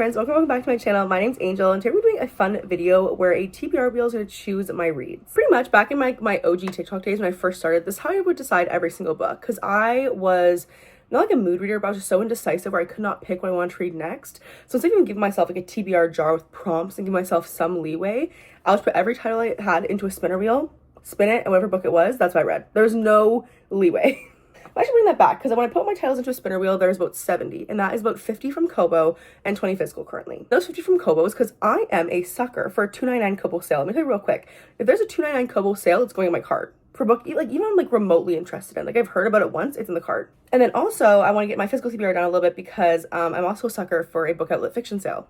Friends, welcome back to my channel. My name's Angel, and today we're doing a fun video where a TBR wheel is going to choose my reads. Pretty much back in my OG TikTok days when I first started, this is how I would decide every single book, because I was not like a mood reader, but I was just so indecisive where I could not pick what I wanted to read next. So instead of even giving myself like a TBR jar with prompts and give myself some leeway, I would put every title I had into a spinner wheel, spin it, and whatever book it was, that's what I read. There's no leeway. I should bring that back because when I put my titles into a spinner wheel, there's about 70, and that is about 50 from Kobo and 20 physical currently. Those 50 from Kobo is because I am a sucker for a $2.99 Kobo sale. Let me tell you real quick. If there's a $2.99 Kobo sale, it's going in my cart. For a book, like even I'm like remotely interested in. Like I've heard about it once, it's in the cart. And then also I want to get my physical TBR down a little bit because I'm also a sucker for a book outlet fiction sale.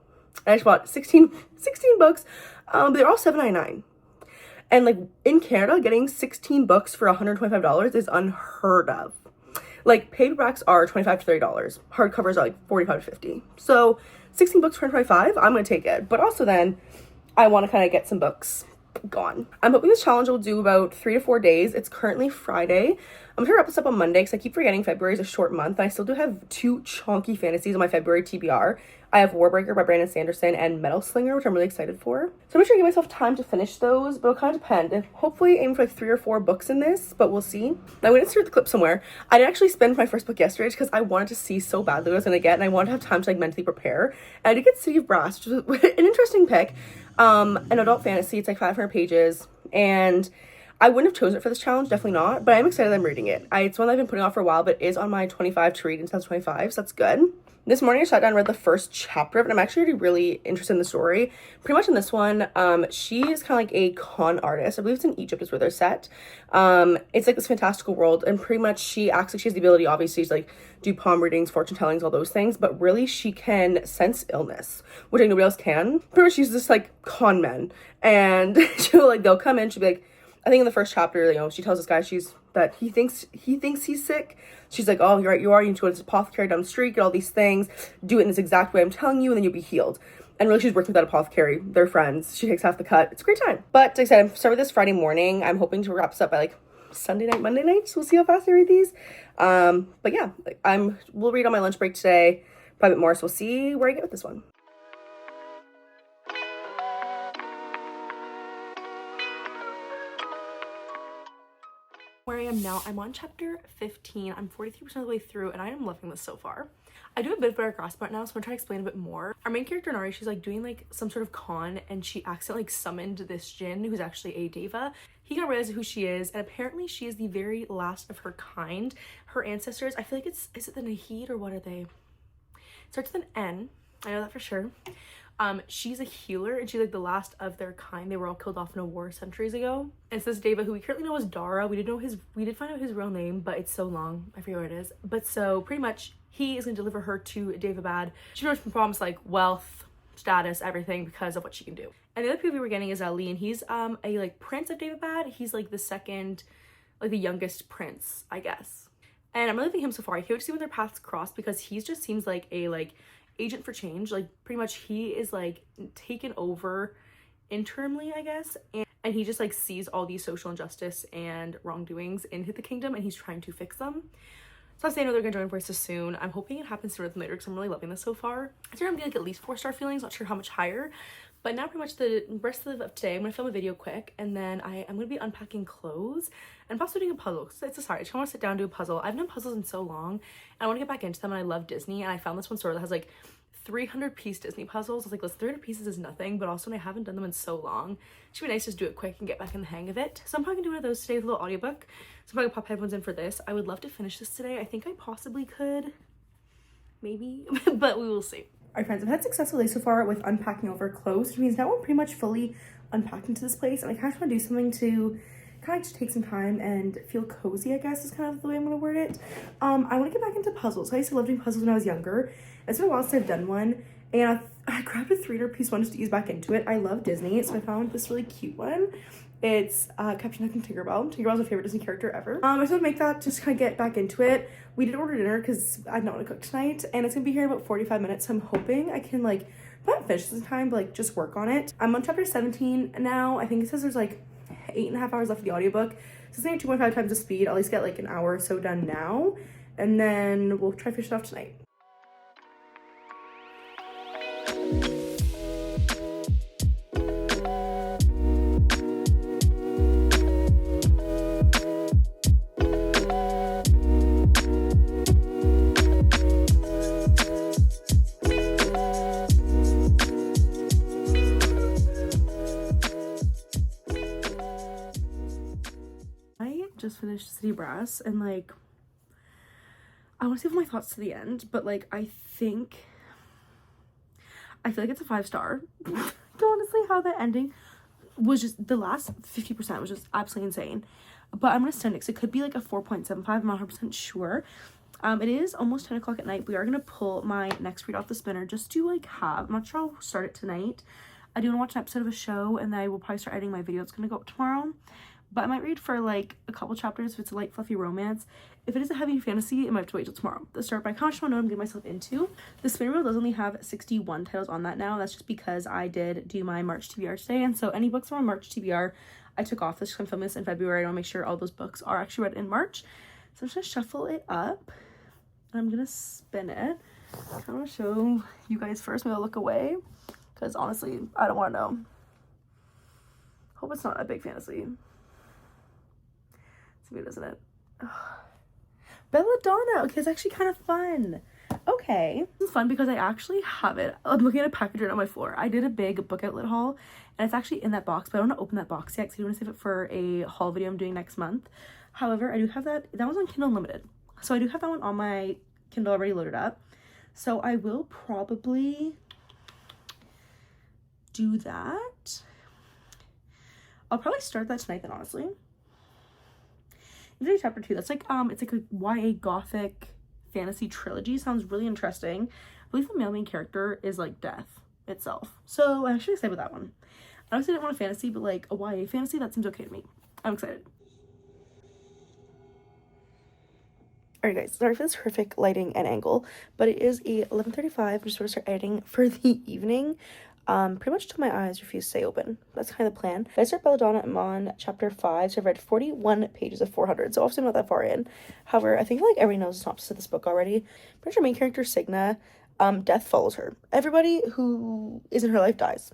I just bought 16 books. They're all $7.99. And like in Canada, getting 16 books for $125 is unheard of. Like paperbacks are $25 to $30. Hardcovers are like $45 to $50. So 16 books for $125, I'm gonna take it. But also then I want to kind of get some books gone. I'm hoping this challenge will do about 3 to 4 days. It's currently Friday. I'm gonna wrap this up on Monday because I keep forgetting February is a short month. And I still do have 2 chunky fantasies on my February TBR. I have Warbreaker by Brandon Sanderson and Metal Slinger, which I'm really excited for. So I'm sure I give myself time to finish those, but it'll kind of depend. Hopefully aim for like 3 or 4 books in this, but we'll see. I'm going to insert the clip somewhere. I didn't actually spend my first book yesterday because I wanted to see so badly what I was going to get, and I wanted to have time to like mentally prepare. And I did get City of Brass, which was an interesting pick. An adult fantasy. It's like 500 pages, and I wouldn't have chosen it for this challenge, definitely not, but I'm excited that I'm reading it. It's one that I've been putting off for a while, but it is on my 25 to read in 2025, so that's good. This morning I sat down and read the first chapter of it, and I'm actually really interested in the story. Pretty much in this one, she is kind of like a con artist. I believe it's in Egypt is where they're set. It's like this fantastical world, and pretty much she acts like she has the ability, obviously, to like do palm readings, fortune tellings, all those things, but really she can sense illness, which like nobody else can. Pretty much she's this like con man, and she'll like, they'll come in, she'll be like, I think in the first chapter, you know, she tells this guy that he thinks he's sick. She's like, oh, you're right, you are. You need to go to this apothecary down the street, get all these things, do it in this exact way I'm telling you, and then you'll be healed. And really, she's working with that apothecary. They're friends. She takes half the cut. It's a great time. But like I said, I'm starting this Friday morning. I'm hoping to wrap this up by like Sunday night, Monday night. So we'll see how fast I read these. But yeah, we'll read on my lunch break today, probably a bit more. So we'll see where I get with this one. Where I am now, I'm on chapter 15. I'm 43% of the way through, and I am loving this so far. I do a bit better grasp on it now, so I'm gonna try to explain a bit more. Our main character, Nari, she's like doing like some sort of con, and she accidentally like summoned this djinn who's actually a deva. He kind of realizes who she is, and apparently she is the very last of her kind. Her ancestors, I feel like is it the Nahid or what are they? It starts with an N. I know that for sure. She's a healer, and she's like the last of their kind. They were all killed off in a war centuries ago. And it's this deva who we currently know as Dara. We did find out his real name, but it's so long, I forget what it is. But so pretty much he is gonna deliver her to Daevabad. She knows been promised like wealth, status, everything because of what she can do. And the other people we were getting is Ali, and he's a like prince of Daevabad. He's like the second, like the youngest prince, I guess. And I'm really liking him so far. I can't wait to see when their paths cross because he just seems like a like agent for change. Like pretty much he is like taken over interimly, I guess, and he just like sees all these social injustice and wrongdoings in the kingdom, and he's trying to fix them. So I say I know they're gonna join forces soon. I'm hoping it happens sooner than later because I'm really loving this so far. I think I'm getting like at least 4-star feelings, not sure how much higher. But now pretty much the rest of today, I'm gonna film a video quick, and then I'm gonna be unpacking clothes and possibly doing a puzzle. So it's I just want to sit down and do a puzzle. I've done puzzles in so long, and I want to get back into them, and I love Disney, and I found this one store that has like 300-piece Disney puzzles. I was like, let's 300 pieces is nothing, but also I haven't done them in so long. It should be nice to just do it quick and get back in the hang of it. So I'm probably gonna do one of those today with a little audiobook. So I'm probably gonna pop headphones in for this. I would love to finish this today. I think I possibly could, maybe, but we will see. Alright friends, I've had a successful day so far with unpacking over clothes, which means now I'm pretty much fully unpacked into this place, and I kind of want to do something to kind of just take some time and feel cozy, I guess is kind of the way I'm going to word it. I want to get back into puzzles. I used to love doing puzzles when I was younger. It's been a while since I've done one, and I grabbed a 300-piece one just to ease back into it. I love Disney, so I found this really cute one. It's Captain Hook and Tinkerbell. Tinkerbell's my favorite Disney character ever. I just want to make that, just kind of get back into it. We did order dinner because I don't want to cook tonight, and it's going to be here in about 45 minutes, so I'm hoping I can like, not finish this in time, but like just work on it. I'm on chapter 17 now. I think it says there's like 8.5 hours left of the audiobook. So it's only 2.5 times the speed. I'll at least get like an hour or so done now, and then we'll try to finish it off tonight. finished City Brass, and like I want to save my thoughts to the end, but like I feel like it's a 5-star. Honestly, how the ending was just, the last 50% was just absolutely insane. But I'm gonna send it because it could be like a 4.75. I'm not 100% sure. It is almost 10 o'clock at night. We are gonna pull my next read off the spinner just to like have, I'm not sure I'll start it tonight. I do want to watch an episode of a show, and then I will probably start editing my video. It's gonna go up tomorrow. But I might read for like a couple chapters if it's a light fluffy romance. If it is a heavy fantasy, it might have to wait till tomorrow. The start by how much I know I'm getting myself into. The spinner wheel does only have 61 titles on that now. That's just because I did do my March TBR today, and so any books from March TBR I took off this because I'm filming this in February. I want to make sure all those books are actually read in March. So I'm just gonna shuffle it up. I'm gonna spin it. I want to show you guys first. Maybe I'll look away because honestly, I don't want to know. Hope it's not a big fantasy. It's weird, isn't it? Ugh. Belladonna. Okay, it's actually kind of fun. Okay, this is fun because I actually have it. I'm looking at a package right on my floor. I did a big book outlet haul, and it's actually in that box, but I don't want to open that box yet because I want to save it for a haul video I'm doing next month. However, I do have that. That was on Kindle Unlimited, so I do have that one on my Kindle already loaded up. So I will probably do that. I'll probably start that tonight then, honestly. Into chapter 2. That's like it's like a YA gothic fantasy trilogy. Sounds really interesting. I believe the male main character is like death itself. So I'm actually excited about that one. I obviously didn't want a fantasy, but like a YA fantasy, that seems okay to me. I'm excited. Alright guys, sorry for this horrific lighting and angle, but it is 11:35. I'm just sort of start editing for the evening. Pretty much till my eyes refuse to stay open. That's kind of the plan. I start Belladonna. I'm on chapter 5, so I've read 41 pages of 400, so obviously I'm not that far in. However, I think like everyone knows the synopsis of this book already. Pretty sure main character Signa, death follows her. Everybody who is in her life dies.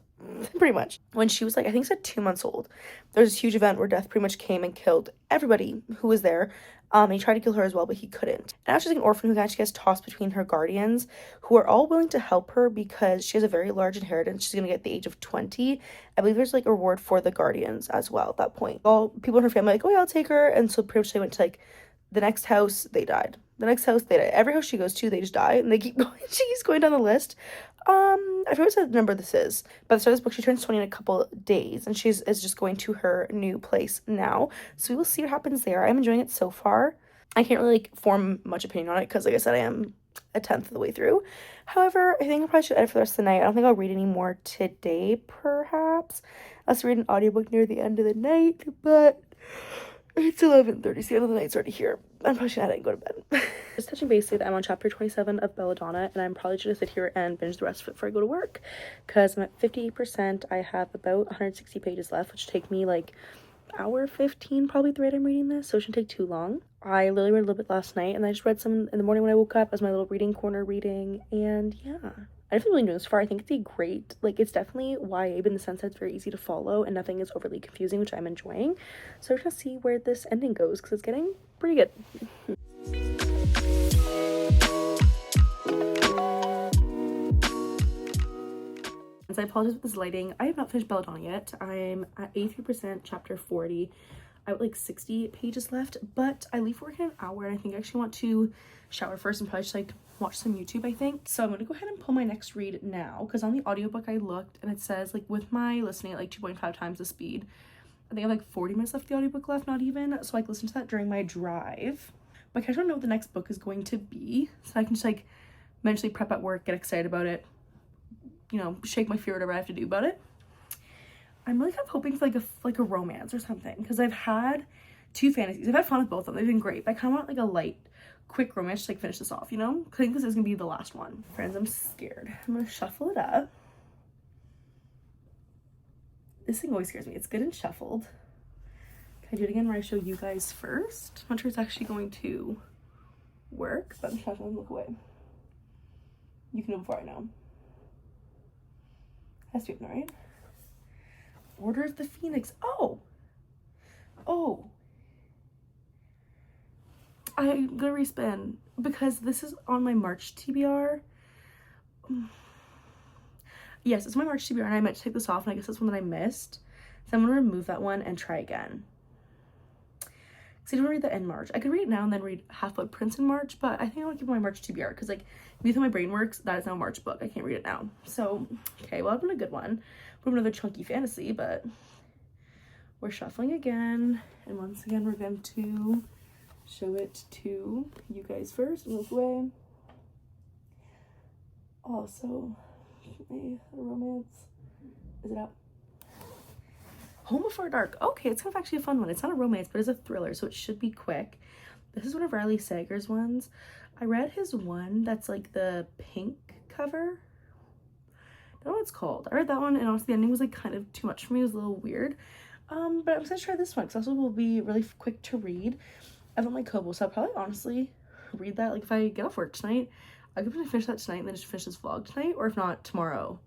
Pretty much. When she was like, I think it's 2 months old, there was this huge event where death pretty much came and killed everybody who was there. And he tried to kill her as well, but he couldn't. And now she's like an orphan who actually gets tossed between her guardians, who are all willing to help her because she has a very large inheritance. She's gonna get at the age of 20. I believe there's like a reward for the guardians as well at that point. All people in her family are like, oh yeah, I'll take her. And so pretty much they went to like the next house, they died. The next house, they died. Every house she goes to, they just die, and they keep going. She keeps going down the list. I forget what number this is, but at the start of this book, she turns 20 in a couple days, and is just going to her new place now. So we will see what happens there. I'm enjoying it so far. I can't really like form much opinion on it because, like I said, I am a 10th of the way through. However, I think I probably should edit for the rest of the night. I don't think I'll read any more today, perhaps. I'll read an audiobook near the end of the night, but it's 11:30, so the end of the night's already here. I'm probably gonna edit and go to bed. Just touching base, that I'm on chapter 27 of Belladonna, and I'm probably just gonna sit here and binge the rest of it before I go to work, because I'm at 50%. I have about 160 pages left, which take me like hour 15 probably the rate I'm reading this, so it shouldn't take too long. I literally read a little bit last night, and I just read some in the morning when I woke up as my little reading corner reading, and yeah. I definitely really enjoyed this so far. I think it's a great, like, it's definitely YA, but in the sense that it's very easy to follow and nothing is overly confusing, which I'm enjoying. So we're gonna see where this ending goes because it's getting pretty good. I apologize for this lighting. I have not finished Belladonna yet. I'm at 83%, chapter 40. I have like 60 pages left, but I leave work in an hour, and I think I actually want to shower first and probably just like watch some YouTube, I think. So I'm gonna go ahead and pull my next read now, because on the audiobook I looked and it says like with my listening at like 2.5 times the speed, I think I have like 40 minutes left of the audiobook left, not even, so I can listen to that during my drive. But I kind of want to know what the next book is going to be, so I can just like mentally prep at work, get excited about it, you know, shake my fear, whatever I have to do about it. I'm really kind of hoping for like a romance or something, because I've had 2 fantasies. I've had fun with both of them. They've been great, but I kind of want like a light, quick romance to like finish this off, you know? I think this is gonna be the last one. Friends, I'm scared. I'm gonna shuffle it up. This thing always scares me. It's good and shuffled. Can I do it again where I show you guys first? I'm not sure it's actually going to work, but I'm shuffling. Look away. You can know before I know. Has to be open, right? Order of the Phoenix. Oh, I'm gonna respin because this is on my March TBR. Yes, it's my March TBR, and I meant to take this off, and I guess that's one that I missed, so I'm gonna remove that one and try again, because I didn't read that in March. I could read it now and then read Half-Blood Prince in March, but I think I want to keep my March TBR because like maybe how my brain works, that is now a March book. I can't read it now. So okay, well, I've been a good one. We're another chunky fantasy, but we're shuffling again, and once again we're going to show it to you guys first. Move away. Also, a romance. Is it out? Home Before Dark. Okay, it's kind of actually a fun one. It's not a romance, but it's a thriller, so it should be quick. This is one of Riley Sager's ones. I read his one that's like the pink cover. I don't know what it's called. I read that one, and honestly, the ending was like kind of too much for me. It was a little weird. But I'm gonna try this one because also will be really quick to read. I have on my Kobo, so I'll probably honestly read that. Like if I get off work tonight, I could probably finish that tonight and then just finish this vlog tonight, or if not, tomorrow.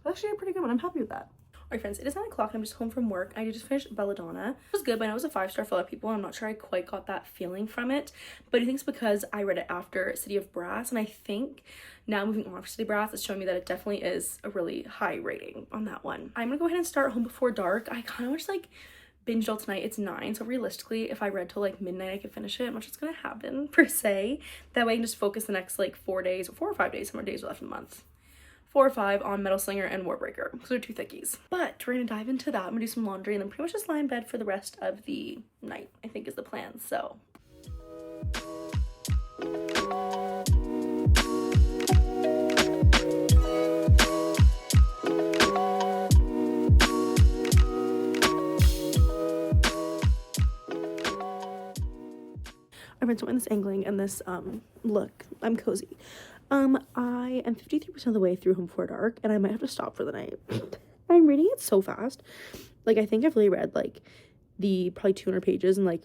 That's actually a pretty good one. I'm happy with that. Alright friends, it is 9 o'clock and I'm just home from work. I just finished Belladonna. It was good, but I know it was a 5-star for a lot of people. I'm not sure I quite got that feeling from it, but I think it's because I read it after City of Brass, and I think now moving on for City of Brass, it's showing me that it definitely is a really high rating on that one. I'm gonna go ahead and start Home Before Dark. I kind of wish like binged all tonight. It's 9, so realistically if I read till like midnight I could finish it. I'm not sure it's gonna happen per se. That way I can just focus the next like 4 days, 4 or 5 days, how many days are left in the month, 4 or 5 on Metal Slinger and Warbreaker. Those are 2 thickies. But we're gonna dive into that. I'm gonna do some laundry and then pretty much just lie in bed for the rest of the night, I think is the plan. So I've been doing this angling and this look. I'm cozy. I am 53% of the way through Home Before Dark, and I might have to stop for the night. I'm reading it so fast. Like I think I've really read like the probably 200 pages in like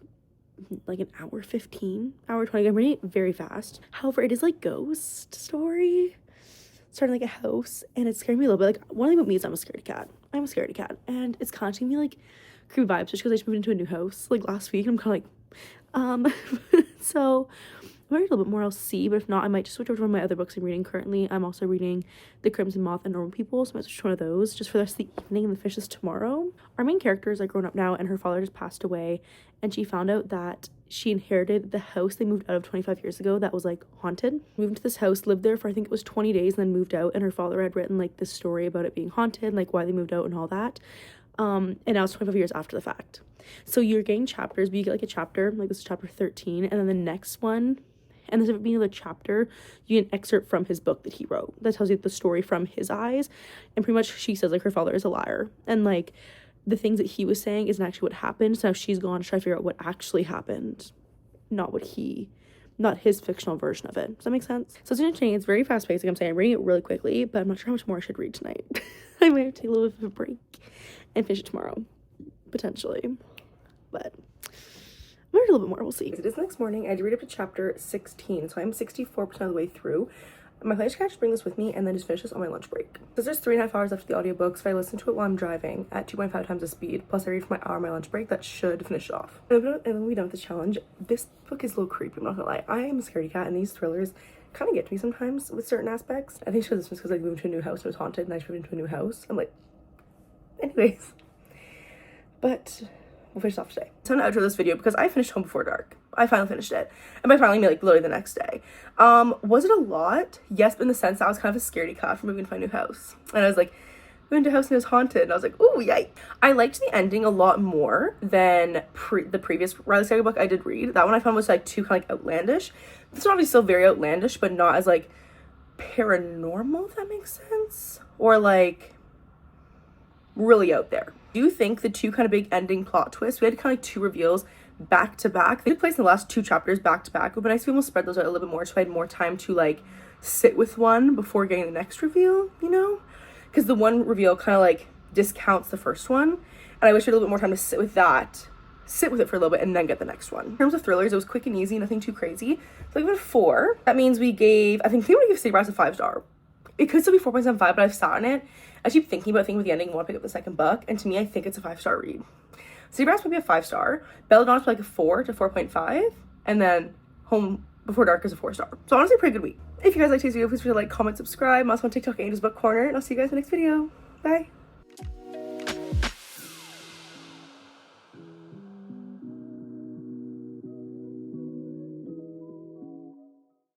an hour 15, hour 20. I'm reading it very fast. However, it is like ghost story starting like a house, and it's scaring me a little bit. Like one thing about me is I'm a scaredy cat. I'm a scaredy cat, and it's kind of giving me like creepy vibes just because I just moved into a new house like last week, and I'm kind of like so I might read a little bit more, I'll see, but if not, I might just switch over to one of my other books I'm reading currently. I'm also reading The Crimson Moth and Normal People, so I might switch to one of those just for the rest of the evening and then finish this tomorrow. Our main character is like grown up now, and her father just passed away, and she found out that she inherited the house they moved out of 25 years ago that was like haunted. Moved into this house, lived there for I think it was 20 days, and then moved out, and her father had written like this story about it being haunted, like why they moved out and all that. And now it's 25 years after the fact. So you're getting chapters, but you get like a chapter, like this is chapter 13, and then the next one, and there's a beginning of the chapter, you get an excerpt from his book that he wrote that tells you the story from his eyes, and pretty much she says like her father is a liar, and like the things that he was saying isn't actually what happened, so now she's gone to try to figure out what actually happened, not his fictional version of it. Does that make sense? So it's entertaining. It's very fast paced, like I'm saying. I'm reading it really quickly, but I'm not sure how much more I should read tonight. I might have to take a little bit of a break and finish it tomorrow, potentially, but I might read a little bit more, we'll see. It is the next morning. I did read up to chapter 16, so I'm 64% of the way through. My plan is to just bring this with me and then just finish this on my lunch break. Because there's 3.5 hours left of the audiobook, so if I listen to it while I'm driving at 2.5 times the speed, plus I read for my hour on my lunch break, that should finish it off. And then we done with the challenge. This book is a little creepy, I'm not gonna lie. I am a scaredy cat, and these thrillers kind of get to me sometimes with certain aspects. I think this was because I moved to a new house and it was haunted, and I just moved into a new house. I'm like, anyways. But we'll finish off today. So I'm gonna outro this video because I finished Home Before Dark. I finally finished it. And by finally, I mean like literally the next day. Was it a lot? Yes, but in the sense that I was kind of a scaredy cat for moving to my new house. And I was like, moving to a house and it was haunted. And I was like, ooh, yikes. I liked the ending a lot more than the previous Riley Sager book I did read. That one I found was like too kind of like outlandish. This one obviously still very outlandish, but not as like paranormal, if that makes sense. Or like really out there. Do you think the 2 kind of big ending plot twists, we had kind of like 2 reveals back to back, they took place in the last 2 chapters back to back. It would be nice if we almost spread those out a little bit more so I had more time to like sit with one before getting the next reveal, you know? Because the one reveal kind of like discounts the first one, and I wish I had a little bit more time to sit with it for a little bit and then get the next one. In terms of thrillers, it was quick and easy, nothing too crazy. So I give it a 4. That means we gave, I think we would give City of Brass a 5-star. It could still be 4.75, but I've sat on it. I keep thinking about with the ending and want to pick up the second book, and to me I think it's a 5-star read. City of Brass might be a 5-star, Belladonna's like a 4 to 4.5, and then Home Before Dark is a 4-star. So honestly, a pretty good week. If you guys like today's video, please feel like, comment, subscribe. I'm also on TikTok, Angel's Book Corner, and I'll see you guys in the next video. Bye.